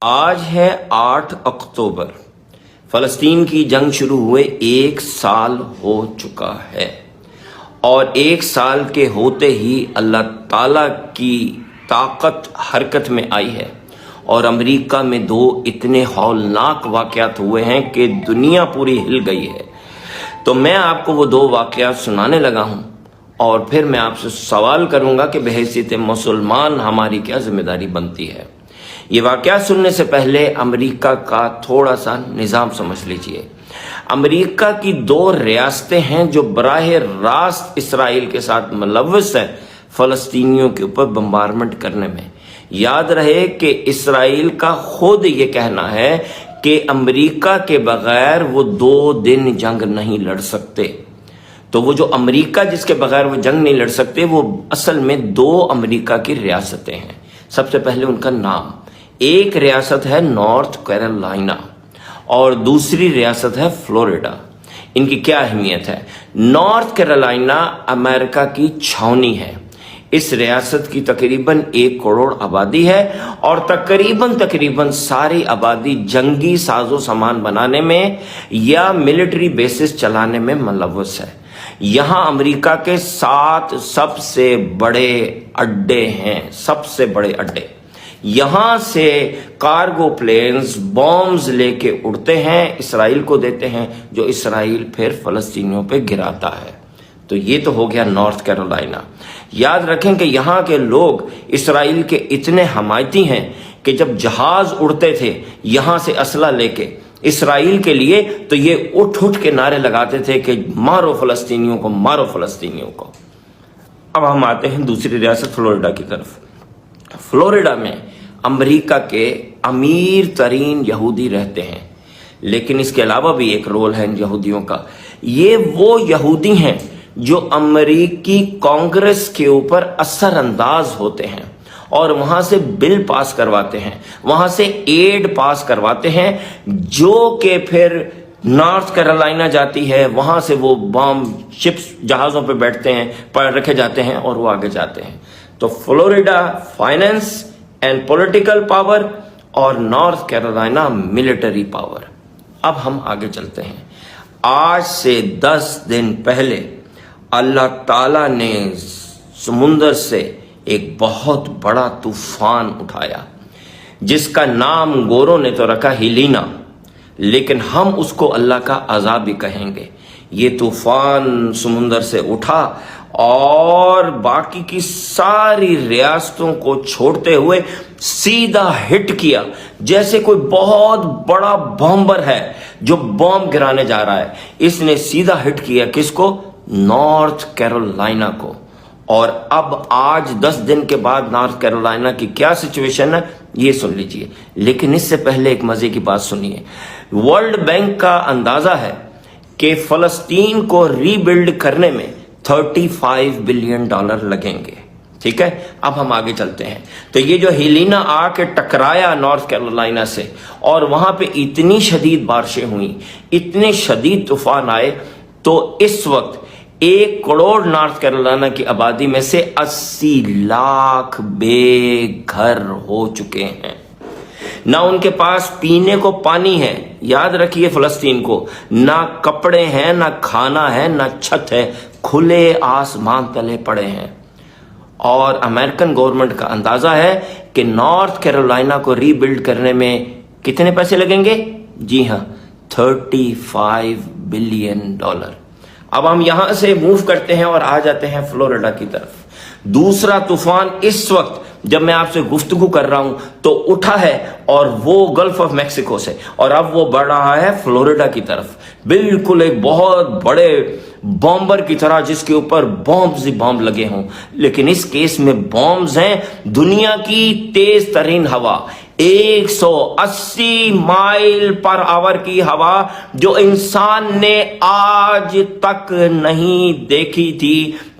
آج ہے 8 اکتوبر۔ فلسطین کی جنگ شروع ہوئے 1 سال ہو چکا ہے، اور 1 سال کے ہوتے ہی اللہ تعالیٰ کی طاقت حرکت میں آئی ہے، اور امریکہ میں 2 اتنے ہولناک واقعات ہوئے ہیں کہ دنیا پوری ہل گئی ہے۔ تو میں آپ کو وہ 2 واقعات سنانے لگا ہوں، اور پھر میں آپ سے سوال کروں گا کہ بحیثیت مسلمان ہماری کیا ذمہ داری بنتی ہے۔ یہ واقعات سننے سے پہلے امریکہ کا تھوڑا سا نظام سمجھ لیجئے۔ امریکہ کی 2 ریاستیں ہیں جو براہ راست اسرائیل کے ساتھ ملوث ہیں فلسطینیوں کے اوپر بمبارمنٹ کرنے میں۔ یاد رہے کہ اسرائیل کا خود یہ کہنا ہے کہ امریکہ کے بغیر وہ 2 دن جنگ نہیں لڑ سکتے۔ تو وہ جو امریکہ جس کے بغیر وہ جنگ نہیں لڑ سکتے، وہ اصل میں 2 امریکہ کی ریاستیں ہیں۔ سب سے پہلے ان کا نام، ایک ریاست ہے نارتھ کیرولائنا اور دوسری ریاست ہے فلوریڈا۔ ان کی کیا اہمیت ہے؟ نارتھ کیرولائنا امریکہ کی چھاونی ہے۔ اس ریاست کی تقریباً 1 کروڑ آبادی ہے، اور تقریباً ساری آبادی جنگی ساز و سامان بنانے میں یا ملٹری بیسز چلانے میں ملوث ہے۔ یہاں امریکہ کے 7 سب سے بڑے اڈے ہیں، سب سے بڑے اڈے۔ یہاں سے کارگو پلینز بومز لے کے اڑتے ہیں، اسرائیل کو دیتے ہیں، جو اسرائیل پھر فلسطینیوں پہ گراتا ہے۔ تو یہ تو ہو گیا نارتھ کیرولائنا۔ یاد رکھیں کہ یہاں کے لوگ اسرائیل کے اتنے حمایتی ہیں کہ جب جہاز اڑتے تھے یہاں سے اسلحہ لے کے اسرائیل کے لیے، تو یہ اٹھ کے نعرے لگاتے تھے کہ مارو فلسطینیوں کو، مارو فلسطینیوں کو۔ اب ہم آتے ہیں دوسری ریاست فلوریڈا کی طرف۔ فلوریڈا میں امریکہ کے امیر ترین یہودی رہتے ہیں، لیکن اس کے علاوہ بھی ایک رول ہے ان یہودیوں کا۔ یہ وہ یہودی ہیں جو امریکی کانگریس کے اوپر اثر انداز ہوتے ہیں، اور وہاں سے بل پاس کرواتے ہیں، وہاں سے ایڈ پاس کرواتے ہیں، جو کہ پھر نارتھ کیرولائنا جاتی ہے، وہاں سے وہ بام شپس جہازوں پہ بیٹھتے ہیں، رکھے جاتے ہیں، اور وہ آگے جاتے ہیں۔ تو Florida finance and political power, اور نارتھ کیرولائنا ملٹری پاور۔ اب ہم آگے چلتے ہیں۔ آج سے 10 دن پہلے اللہ تعالیٰ نے سمندر سے ایک بہت بڑا طوفان اٹھایا، جس کا نام گوروں نے تو رکھا ہیلینا، لیکن ہم اس کو اللہ کا عذاب بھی کہیں گے۔ یہ طوفان سمندر سے اٹھا اور باقی کی ساری ریاستوں کو چھوڑتے ہوئے سیدھا ہٹ کیا، جیسے کوئی بہت بڑا بامبر ہے جو بم گرانے جا رہا ہے۔ اس نے سیدھا ہٹ کیا کس کو؟ نارتھ کیرولائنا کو۔ اور اب آج 10 دن کے بعد نارتھ کیرولائنا کی کیا سچویشن ہے یہ سن لیجئے، لیکن اس سے پہلے ایک مزے کی بات سنیے۔ ورلڈ بینک کا اندازہ ہے کہ فلسطین کو ری بلڈ کرنے میں $35 بلین لگیں گے۔ ٹھیک ہے، اب ہم آگے چلتے ہیں۔ تو یہ جو ہیلینا آ کے ٹکرایا نارتھ کیرولائنا سے، اور وہاں پہ اتنی شدید بارشیں ہوئیں، اتنے شدید طوفان آئے، تو اس وقت 1 کروڑ نارتھ کیرولائنا کی آبادی میں سے 80 لاکھ بے گھر ہو چکے ہیں۔ نہ ان کے پاس پینے کو پانی ہے، یاد رکھیے فلسطین کو، نہ کپڑے ہیں، نہ کھانا ہے، نہ چھت ہے، کھلے آسمان تلے پڑے ہیں۔ اور امریکن گورنمنٹ کا اندازہ ہے کہ نارتھ کیرولائنا کو ری بلڈ کرنے میں کتنے پیسے لگیں گے؟ جی ہاں، $35 بلین۔ اب ہم یہاں سے موو کرتے ہیں اور آ جاتے ہیں فلوریڈا کی طرف۔ دوسرا طوفان اس وقت جب میں آپ سے گفتگو کر رہا ہوں تو اٹھا ہے، اور وہ گلف آف میکسیکو سے، اور اب وہ بڑھ رہا ہے فلوریڈا کی طرف، بالکل ایک بہت بڑے بامبر کی طرح جس کے اوپر بامز ہی بام لگے ہوں۔ لیکن اس کیس میں بامز ہیں دنیا کی تیز ترین ہوا، 180 مائل پر آور کی ہوا، جو انسان نے آج تک نہیں دیکھی تھی،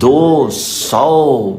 200